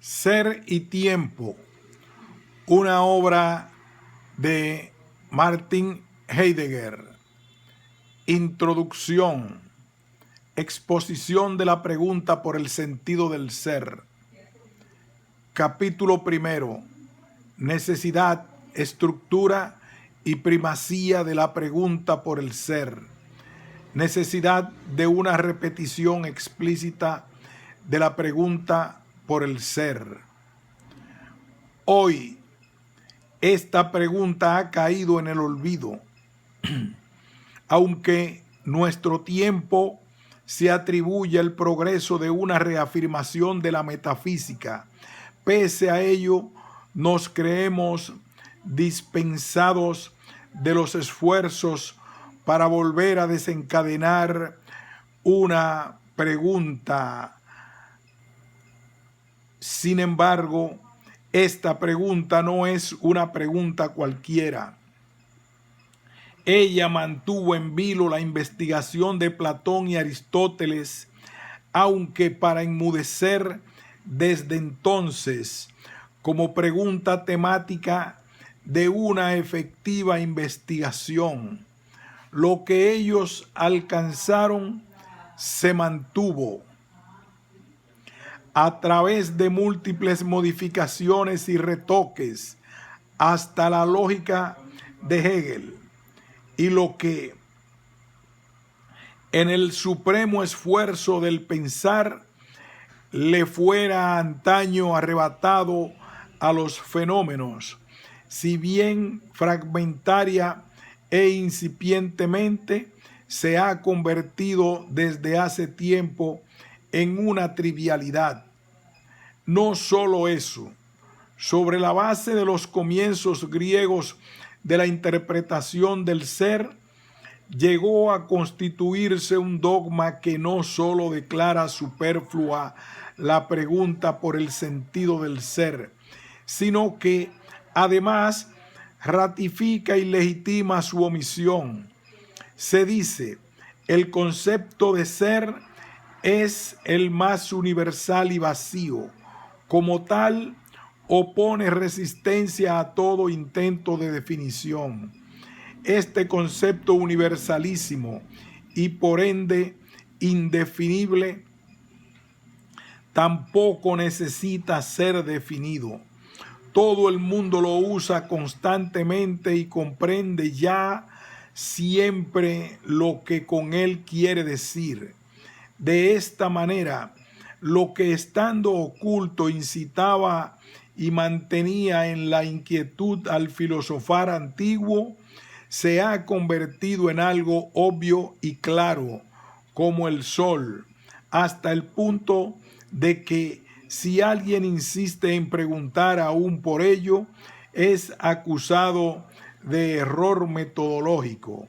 Ser y tiempo, una obra de Martin Heidegger. Introducción. Exposición de la pregunta por el sentido del ser. Capítulo primero. Necesidad, estructura y primacía de la pregunta por el ser. Necesidad de una repetición explícita de la pregunta por el ser. Hoy, esta pregunta ha caído en el olvido, aunque nuestro tiempo se atribuye el progreso de una reafirmación de la metafísica. Pese a ello, nos creemos dispensados de los esfuerzos para volver a desencadenar una pregunta. Sin embargo, esta pregunta no es una pregunta cualquiera. Ella mantuvo en vilo la investigación de Platón y Aristóteles, aunque para enmudecer desde entonces como pregunta temática de una efectiva investigación. Lo que ellos alcanzaron se mantuvo a través de múltiples modificaciones y retoques hasta la lógica de Hegel. Y lo que en el supremo esfuerzo del pensar le fuera antaño arrebatado a los fenómenos, si bien fragmentaria e incipientemente, se ha convertido desde hace tiempo en una trivialidad. No solo eso, sobre la base de los comienzos griegos de la interpretación del ser, llegó a constituirse un dogma que no solo declara superflua la pregunta por el sentido del ser, sino que además ratifica y legitima su omisión. Se dice, el concepto de ser es el más universal y vacío. Como tal, opone resistencia a todo intento de definición. Este concepto universalísimo y por ende indefinible tampoco necesita ser definido. Todo el mundo lo usa constantemente y comprende ya siempre lo que con él quiere decir. De esta manera, lo que estando oculto incitaba y mantenía en la inquietud al filosofar antiguo, se ha convertido en algo obvio y claro, como el sol, hasta el punto de que si alguien insiste en preguntar aún por ello, es acusado de error metodológico.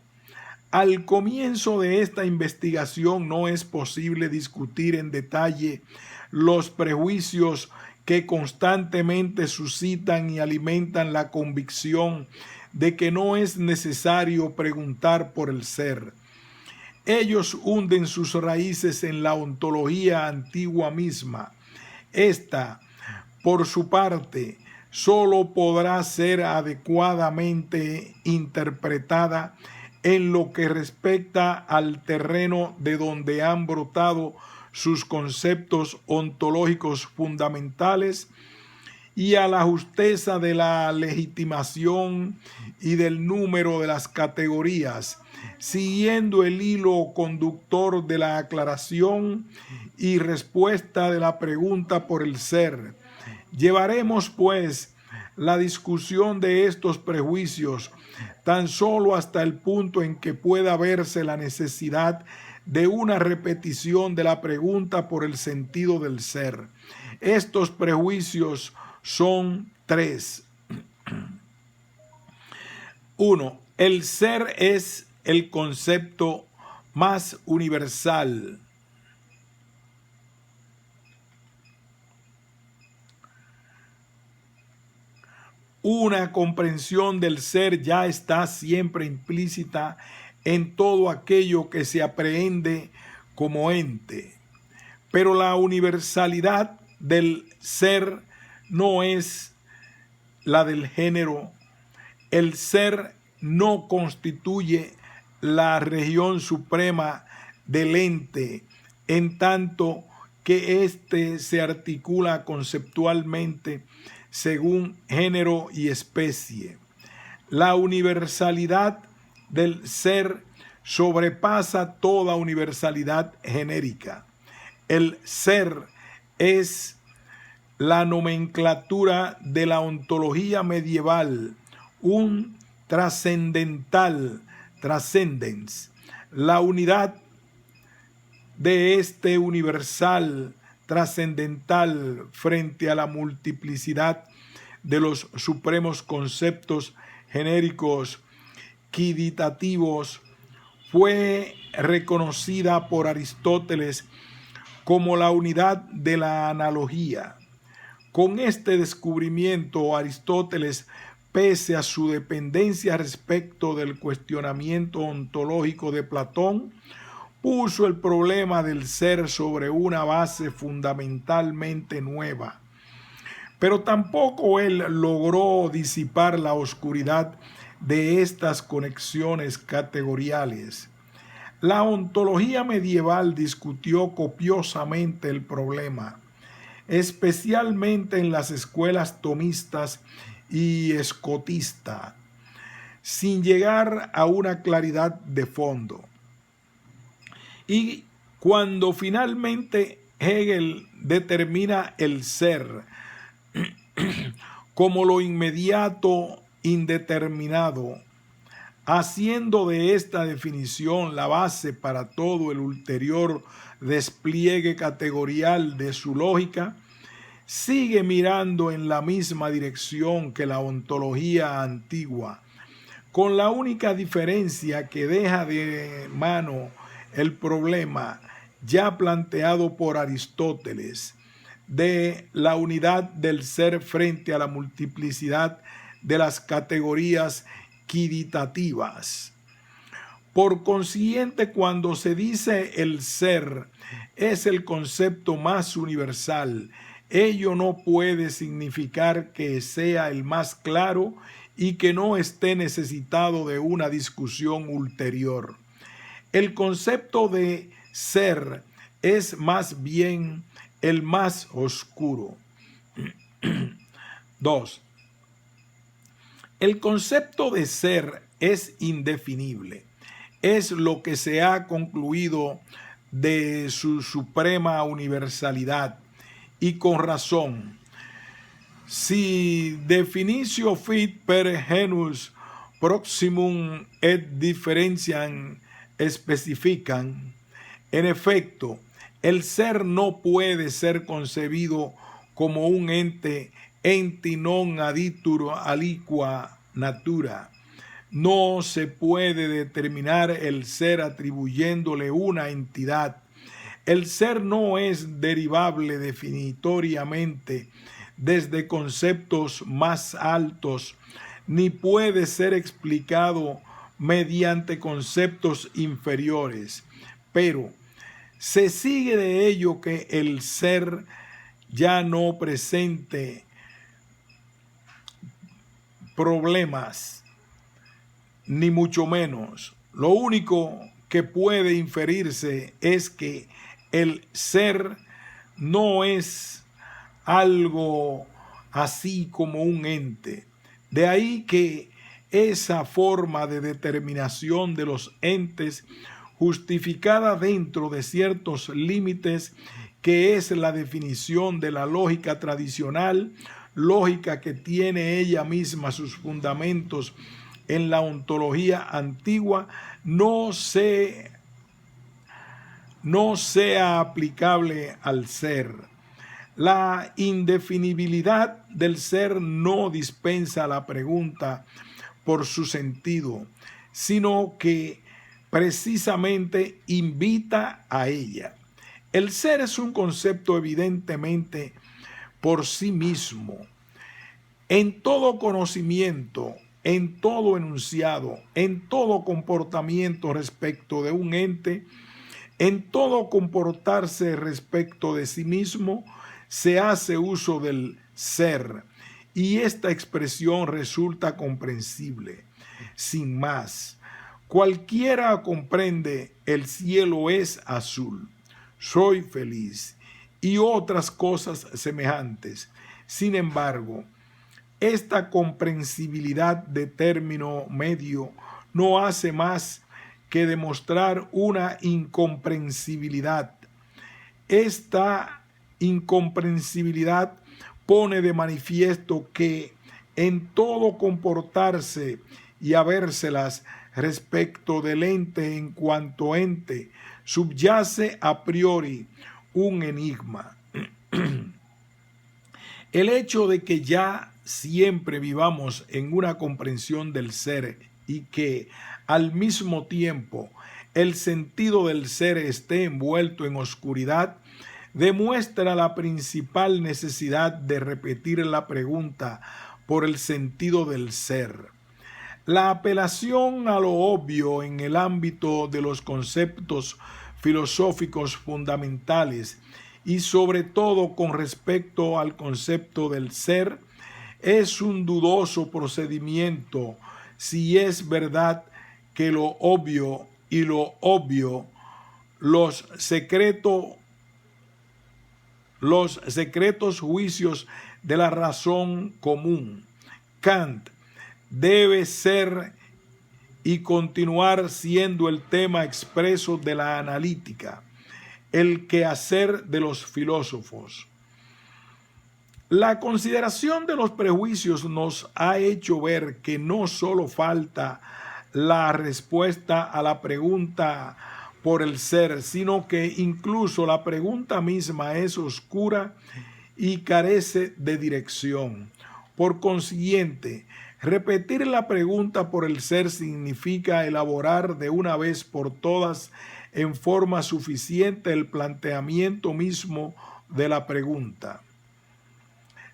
Al comienzo de esta investigación no es posible discutir en detalle los prejuicios que constantemente suscitan y alimentan la convicción de que no es necesario preguntar por el ser. Ellos hunden sus raíces en la ontología antigua misma. Esta, por su parte, solo podrá ser adecuadamente interpretada en lo que respecta al terreno de donde han brotado sus conceptos ontológicos fundamentales y a la justeza de la legitimación y del número de las categorías, siguiendo el hilo conductor de la aclaración y respuesta de la pregunta por el ser. Llevaremos, pues, la discusión de estos prejuicios tan solo hasta el punto en que pueda verse la necesidad de una repetición de la pregunta por el sentido del ser. Estos prejuicios son tres. 1. El ser es el concepto más universal. Una comprensión del ser ya está siempre implícita en todo aquello que se aprehende como ente. Pero la universalidad del ser no es la del género. El ser no constituye la región suprema del ente, en tanto que éste se articula conceptualmente según género y especie. La universalidad del ser sobrepasa toda universalidad genérica. El ser es la nomenclatura de la ontología medieval, un trascendental, transcendence, la unidad de este universal trascendental frente a la multiplicidad de los supremos conceptos genéricos quiditativos fue reconocida por Aristóteles como la unidad de la analogía. Con este descubrimiento, Aristóteles, pese a su dependencia respecto del cuestionamiento ontológico de Platón, puso el problema del ser sobre una base fundamentalmente nueva. Pero tampoco él logró disipar la oscuridad de estas conexiones categoriales. La ontología medieval discutió copiosamente el problema, especialmente en las escuelas tomistas y escotista, sin llegar a una claridad de fondo. Y cuando finalmente Hegel determina el ser como lo inmediato indeterminado, haciendo de esta definición la base para todo el ulterior despliegue categorial de su lógica, sigue mirando en la misma dirección que la ontología antigua, con la única diferencia que deja de mano el problema ya planteado por Aristóteles de la unidad del ser frente a la multiplicidad de las categorías quiditativas. Por consiguiente, cuando se dice el ser es el concepto más universal, ello no puede significar que sea el más claro y que no esté necesitado de una discusión ulterior. El concepto de ser es más bien el más oscuro. 2. El concepto de ser es indefinible. Es lo que se ha concluido de su suprema universalidad, y con razón. Si definitio fit per genus proximum et differentiam especifican, en efecto, el ser no puede ser concebido como un ente non aditur aliqua natura. No se puede determinar el ser atribuyéndole una entidad. El ser no es derivable definitoriamente desde conceptos más altos, ni puede ser explicado mediante conceptos inferiores. Pero se sigue de ello que el ser ya no presente problemas, ni mucho menos. Lo único que puede inferirse es que el ser no es algo así como un ente. De ahí que esa forma de determinación de los entes, justificada dentro de ciertos límites, que es la definición de la lógica tradicional, lógica que tiene ella misma sus fundamentos en la ontología antigua, no sea aplicable al ser. La indefinibilidad del ser no dispensa la pregunta por su sentido, sino que precisamente invita a ella. El ser es un concepto evidentemente por sí mismo. En todo conocimiento, en todo enunciado, en todo comportamiento respecto de un ente, en todo comportarse respecto de sí mismo, se hace uso del ser, y esta expresión resulta comprensible. Sin más, cualquiera comprende: el cielo es azul, soy feliz, y otras cosas semejantes. Sin embargo, esta comprensibilidad de término medio no hace más que demostrar una incomprensibilidad. Esta incomprensibilidad pone de manifiesto que en todo comportarse y habérselas respecto del ente en cuanto ente, subyace a priori un enigma. El hecho de que ya siempre vivamos en una comprensión del ser y que al mismo tiempo el sentido del ser esté envuelto en oscuridad demuestra la principal necesidad de repetir la pregunta por el sentido del ser. La apelación a lo obvio en el ámbito de los conceptos filosóficos fundamentales y sobre todo con respecto al concepto del ser es un dudoso procedimiento si es verdad que lo obvio y lo obvio, los secretos juicios de la razón común, Kant, debe ser y continuar siendo el tema expreso de la analítica, el quehacer de los filósofos. La consideración de los prejuicios nos ha hecho ver que no solo falta la respuesta a la pregunta por el ser, sino que incluso la pregunta misma es oscura y carece de dirección. Por consiguiente, repetir la pregunta por el ser significa elaborar de una vez por todas en forma suficiente el planteamiento mismo de la pregunta.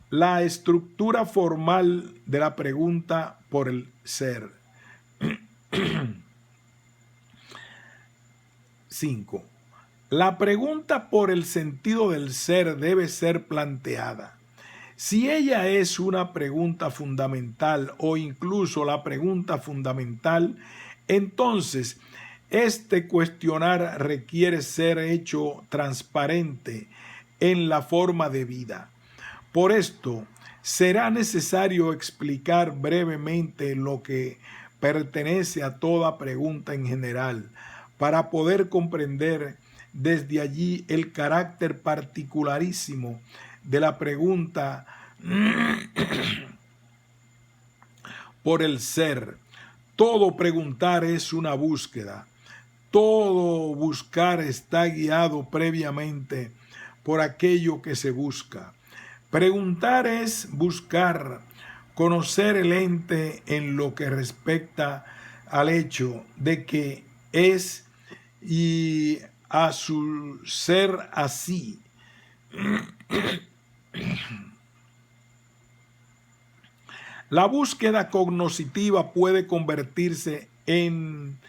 La estructura formal de la pregunta por el ser. 5. La pregunta por el sentido del ser debe ser planteada. Si ella es una pregunta fundamental o incluso la pregunta fundamental, entonces este cuestionar requiere ser hecho transparente en la forma de vida. Por esto, será necesario explicar brevemente lo que pertenece a toda pregunta en general, para poder comprender desde allí el carácter particularísimo de la pregunta por el ser. Todo preguntar es una búsqueda. Todo buscar está guiado previamente por aquello que se busca. Preguntar es buscar, conocer el ente en lo que respecta al hecho de que es y a su ser así. La búsqueda cognoscitiva puede convertirse en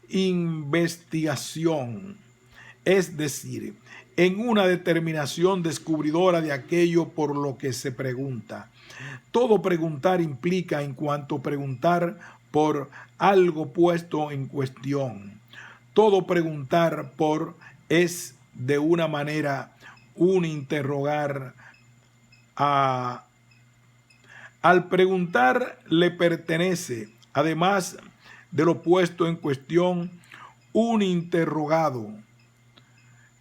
investigación, es decir, en una determinación descubridora de aquello por lo que se pregunta. Todo preguntar implica, en cuanto preguntar por algo puesto en cuestión. Todo preguntar por es de una manera un interrogar. Al preguntar le pertenece, además de lo puesto en cuestión, un interrogado.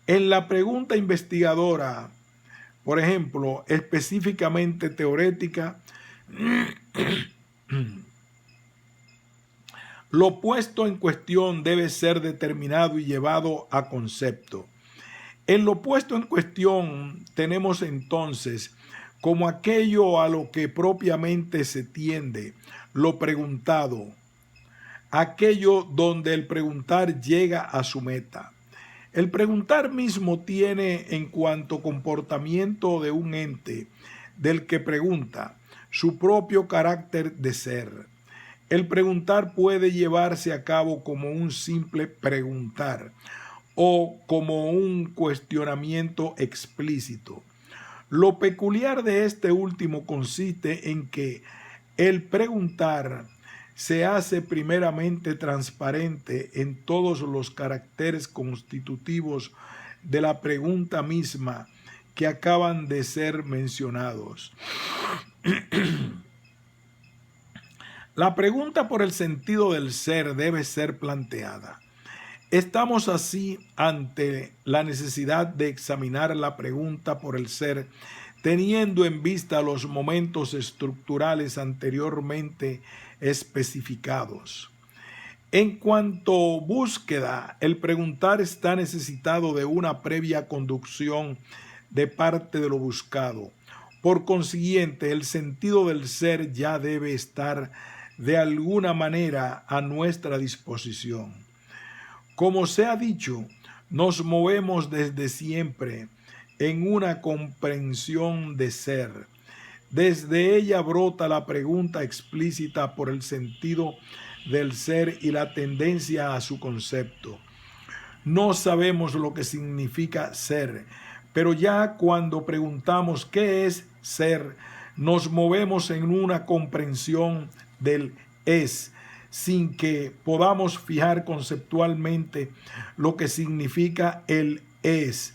En la pregunta investigadora, por ejemplo, específicamente teorética, lo puesto en cuestión debe ser determinado y llevado a concepto. En lo puesto en cuestión tenemos entonces como aquello a lo que propiamente se tiende, lo preguntado, aquello donde el preguntar llega a su meta. El preguntar mismo tiene, en cuanto comportamiento de un ente del que pregunta, su propio carácter de ser. El preguntar puede llevarse a cabo como un simple preguntar o como un cuestionamiento explícito. Lo peculiar de este último consiste en que el preguntar se hace primeramente transparente en todos los caracteres constitutivos de la pregunta misma que acaban de ser mencionados. La pregunta por el sentido del ser debe ser planteada. Estamos así ante la necesidad de examinar la pregunta por el ser, teniendo en vista los momentos estructurales anteriormente especificados. En cuanto a búsqueda, el preguntar está necesitado de una previa conducción de parte de lo buscado. Por consiguiente, el sentido del ser ya debe estar de alguna manera a nuestra disposición. Como se ha dicho, nos movemos desde siempre en una comprensión de ser. Desde ella brota la pregunta explícita por el sentido del ser y la tendencia a su concepto. No sabemos lo que significa ser, pero ya cuando preguntamos qué es ser, nos movemos en una comprensión del es, sin que podamos fijar conceptualmente lo que significa el es.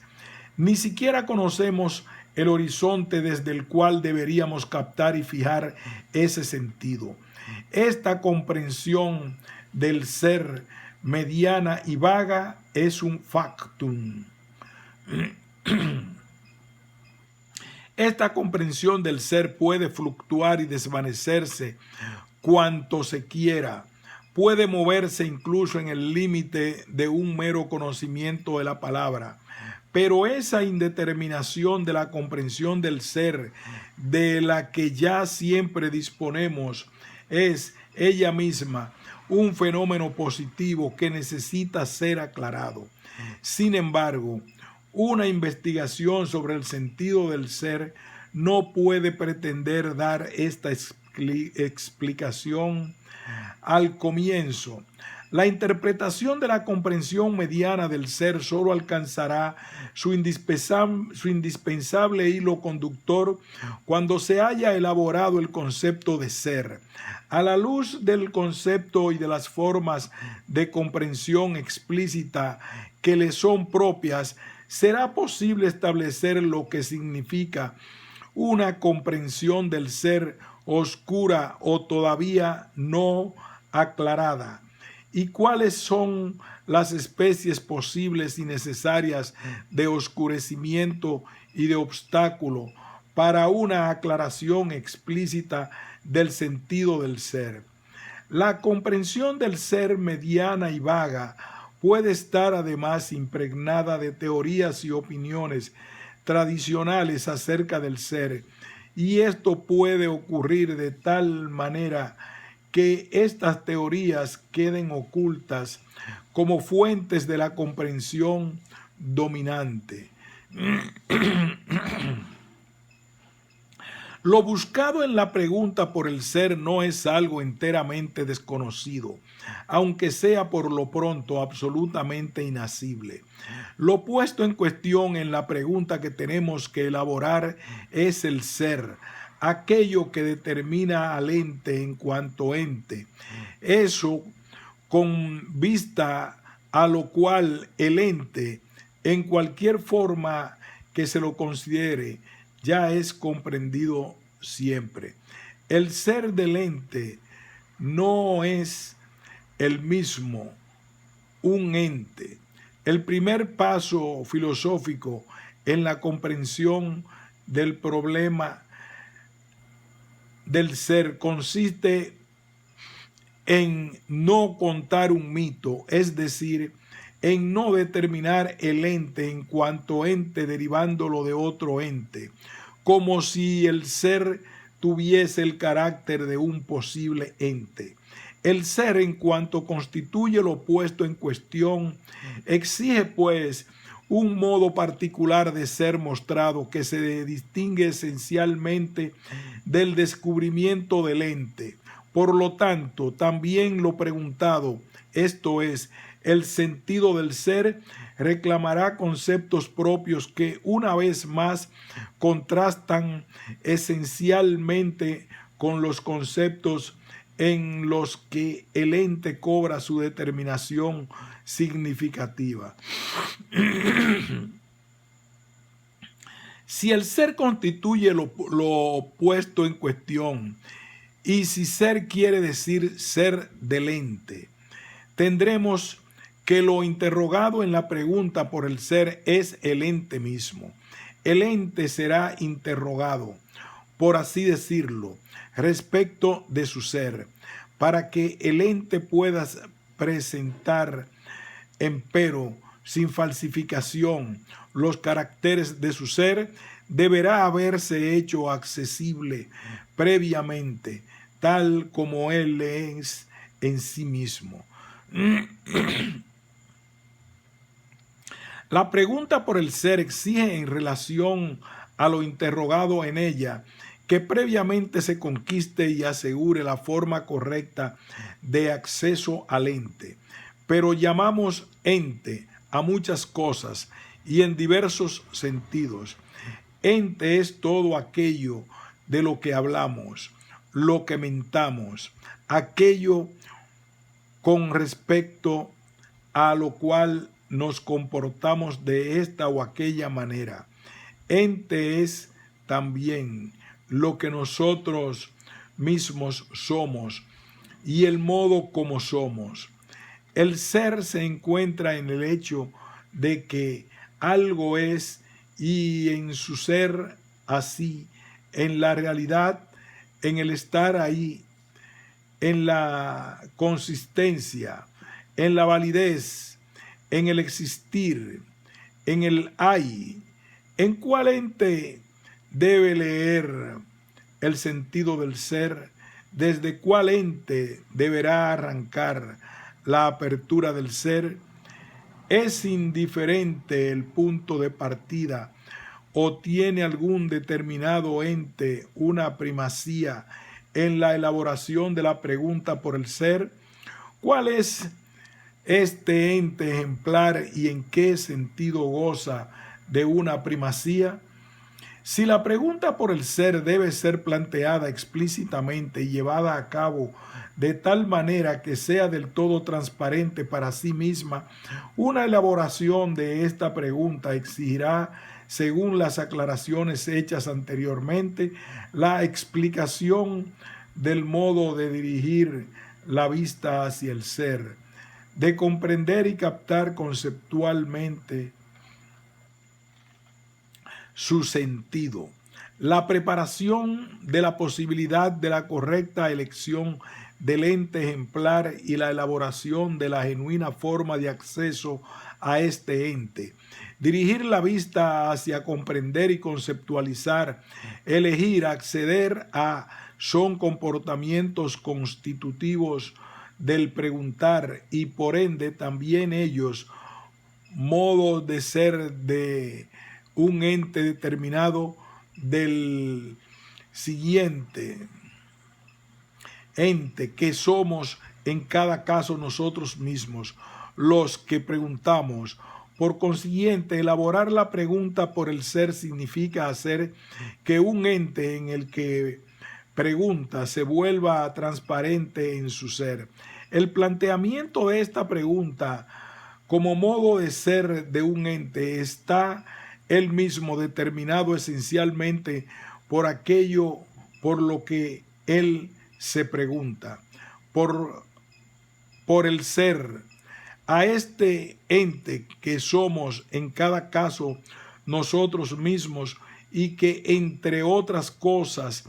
Ni siquiera conocemos el horizonte desde el cual deberíamos captar y fijar ese sentido. Esta comprensión del ser mediana y vaga es un factum. Esta comprensión del ser puede fluctuar y desvanecerse cuanto se quiera. Puede moverse incluso en el límite de un mero conocimiento de la palabra. Pero esa indeterminación de la comprensión del ser, de la que ya siempre disponemos, es ella misma un fenómeno positivo que necesita ser aclarado. Sin embargo, una investigación sobre el sentido del ser no puede pretender dar esta explicación al comienzo. La interpretación de la comprensión mediana del ser solo alcanzará su indispensable hilo conductor cuando se haya elaborado el concepto de ser. A la luz del concepto y de las formas de comprensión explícita que le son propias, será posible establecer lo que significa una comprensión del ser oscura o todavía no aclarada, y cuáles son las especies posibles y necesarias de oscurecimiento y de obstáculo para una aclaración explícita del sentido del ser. La comprensión del ser mediana y vaga puede estar además impregnada de teorías y opiniones tradicionales acerca del ser, y esto puede ocurrir de tal manera que estas teorías queden ocultas como fuentes de la comprensión dominante. Lo buscado en la pregunta por el ser no es algo enteramente desconocido, aunque sea por lo pronto absolutamente inasible. Lo puesto en cuestión en la pregunta que tenemos que elaborar es el ser, aquello que determina al ente en cuanto ente. Eso con vista a lo cual el ente, en cualquier forma que se lo considere, ya es comprendido siempre. El ser del ente no es el mismo un ente. El primer paso filosófico en la comprensión del problema del ser consiste en no contar un mito, es decir, en no determinar el ente en cuanto ente derivándolo de otro ente, como si el ser tuviese el carácter de un posible ente. El ser, en cuanto constituye lo puesto en cuestión, exige pues un modo particular de ser mostrado que se distingue esencialmente del descubrimiento del ente. Por lo tanto, también lo preguntado, esto es, el sentido del ser, reclamará conceptos propios que una vez más contrastan esencialmente con los conceptos en los que el ente cobra su determinación significativa. Si el ser constituye lo opuesto en cuestión, y si ser quiere decir ser del ente, tendremos que lo interrogado en la pregunta por el ser es el ente mismo. El ente será interrogado, por así decirlo, respecto de su ser, para que el ente pueda presentar, empero, sin falsificación, los caracteres de su ser, deberá haberse hecho accesible previamente, tal como él es en sí mismo. La pregunta por el ser exige en relación a lo interrogado en ella que previamente se conquiste y asegure la forma correcta de acceso al ente. Pero llamamos ente a muchas cosas y en diversos sentidos. Ente es todo aquello de lo que hablamos, lo que mentamos, aquello con respecto a lo cual nos comportamos de esta o aquella manera. Ente es también lo que nosotros mismos somos y el modo como somos. El ser se encuentra en el hecho de que algo es y en su ser así, en la realidad, en el estar ahí, en la consistencia, en la validez, en el existir, en el hay. ¿En cuál ente debe leer el sentido del ser? ¿Desde cuál ente deberá arrancar la apertura del ser? ¿Es indiferente el punto de partida o tiene algún determinado ente una primacía en la elaboración de la pregunta por el ser? ¿Cuál es este ente ejemplar y en qué sentido goza de una primacía? Si la pregunta por el ser debe ser planteada explícitamente y llevada a cabo de tal manera que sea del todo transparente para sí misma, una elaboración de esta pregunta exigirá, según las aclaraciones hechas anteriormente, la explicación del modo de dirigir la vista hacia el ser, de comprender y captar conceptualmente su sentido, la preparación de la posibilidad de la correcta elección del ente ejemplar y la elaboración de la genuina forma de acceso a este ente. Dirigir la vista hacia comprender y conceptualizar, elegir, acceder a, son comportamientos constitutivos del preguntar y por ende también ellos modos de ser de un ente determinado del siguiente ente que somos en cada caso nosotros mismos, los que preguntamos. Por consiguiente, elaborar la pregunta por el ser significa hacer que un ente en el que pregunta se vuelva transparente en su ser. El planteamiento de esta pregunta como modo de ser de un ente está él mismo determinado esencialmente por aquello por lo que él se pregunta, por el ser. A este ente que somos en cada caso nosotros mismos y que entre otras cosas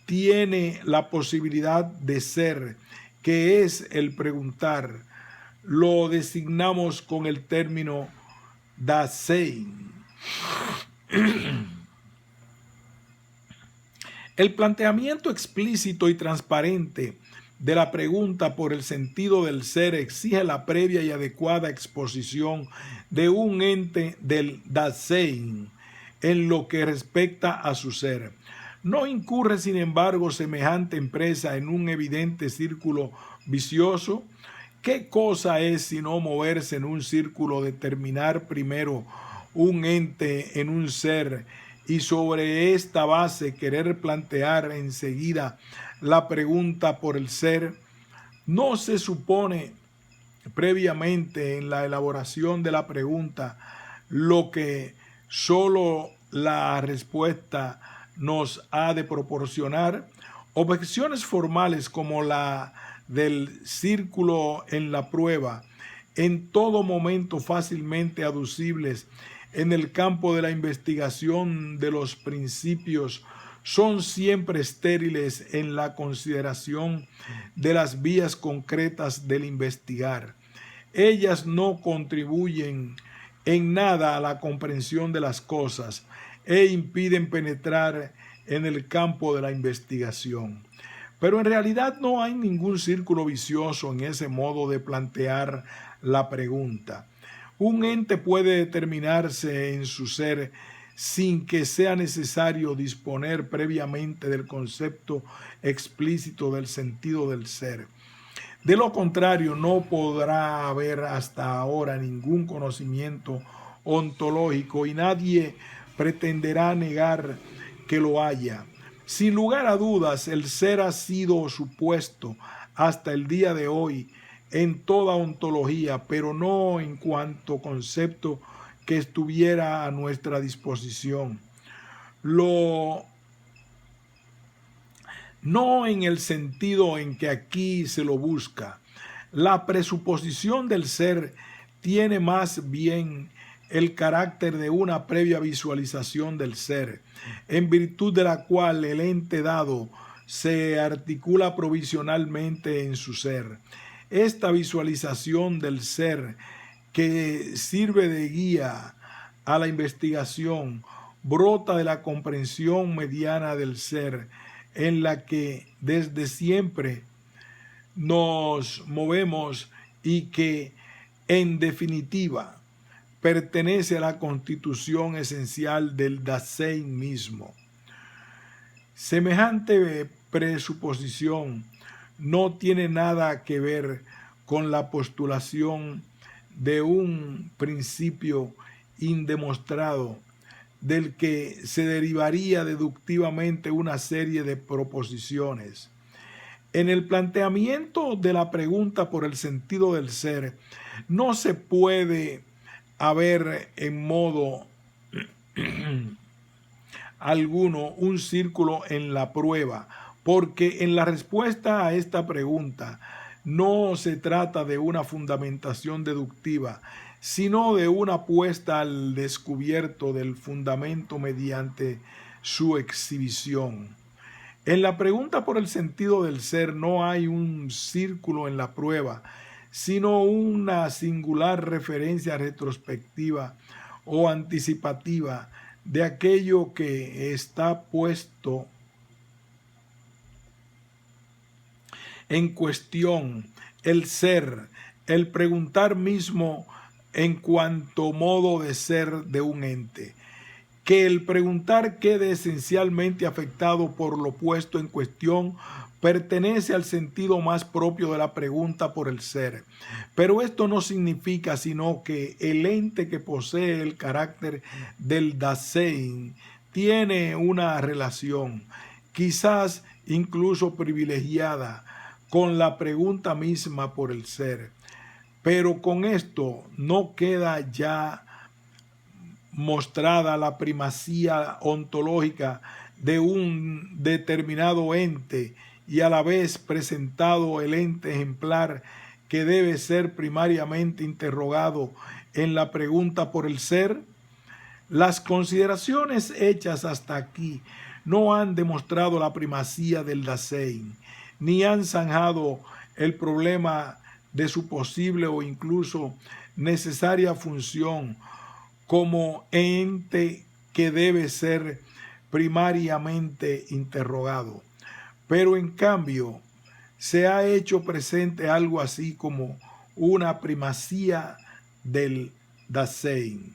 tiene la posibilidad de ser, que es el preguntar, lo designamos con el término Dasein. El planteamiento explícito y transparente de la pregunta por el sentido del ser exige la previa y adecuada exposición de un ente del Dasein en lo que respecta a su ser. No incurre, sin embargo, semejante empresa en un evidente círculo vicioso ¿Qué cosa es sino moverse en un círculo, determinar primero un ente en un ser y sobre esta base querer plantear enseguida la pregunta por el ser? ¿No se supone previamente en la elaboración de la pregunta lo que solo la respuesta nos ha de proporcionar? Objeciones formales como la del círculo en la prueba, en todo momento fácilmente aducibles en el campo de la investigación de los principios, son siempre estériles en la consideración de las vías concretas del investigar. Ellas no contribuyen en nada a la comprensión de las cosas e impiden penetrar en el campo de la investigación. Pero en realidad no hay ningún círculo vicioso en ese modo de plantear la pregunta. Un ente puede determinarse en su ser sin que sea necesario disponer previamente del concepto explícito del sentido del ser. De lo contrario, no podrá haber hasta ahora ningún conocimiento ontológico y nadie pretenderá negar que lo haya. Sin lugar a dudas, el ser ha sido supuesto hasta el día de hoy en toda ontología, pero no en cuanto concepto que estuviera a nuestra disposición. No en el sentido en que aquí se lo busca. La presuposición del ser tiene más bien el carácter de una previa visualización del ser, en virtud de la cual el ente dado se articula provisionalmente en su ser. Esta visualización del ser, que sirve de guía a la investigación, brota de la comprensión mediana del ser, en la que desde siempre nos movemos y que, en definitiva, pertenece a la constitución esencial del Dasein mismo. Semejante presuposición no tiene nada que ver con la postulación de un principio indemostrado del que se derivaría deductivamente una serie de proposiciones. En el planteamiento de la pregunta por el sentido del ser, no se puede haber en modo alguno un círculo en la prueba, porque en la respuesta a esta pregunta no se trata de una fundamentación deductiva, sino de una puesta al descubierto del fundamento mediante su exhibición. En la pregunta por el sentido del ser no hay un círculo en la prueba, sino una singular referencia retrospectiva o anticipativa de aquello que está puesto en cuestión, el ser, el preguntar mismo en cuanto modo de ser de un ente. Que el preguntar quede esencialmente afectado por lo puesto en cuestión pertenece al sentido más propio de la pregunta por el ser. Pero esto no significa sino que el ente que posee el carácter del Dasein tiene una relación, quizás incluso privilegiada, con la pregunta misma por el ser. Pero con esto no queda ya mostrada la primacía ontológica de un determinado ente y a la vez presentado el ente ejemplar que debe ser primariamente interrogado en la pregunta por el ser. Las consideraciones hechas hasta aquí no han demostrado la primacía del Dasein, ni han zanjado el problema de su posible o incluso necesaria función como ente que debe ser primariamente interrogado. Pero en cambio se ha hecho presente algo así como una primacía del Dasein.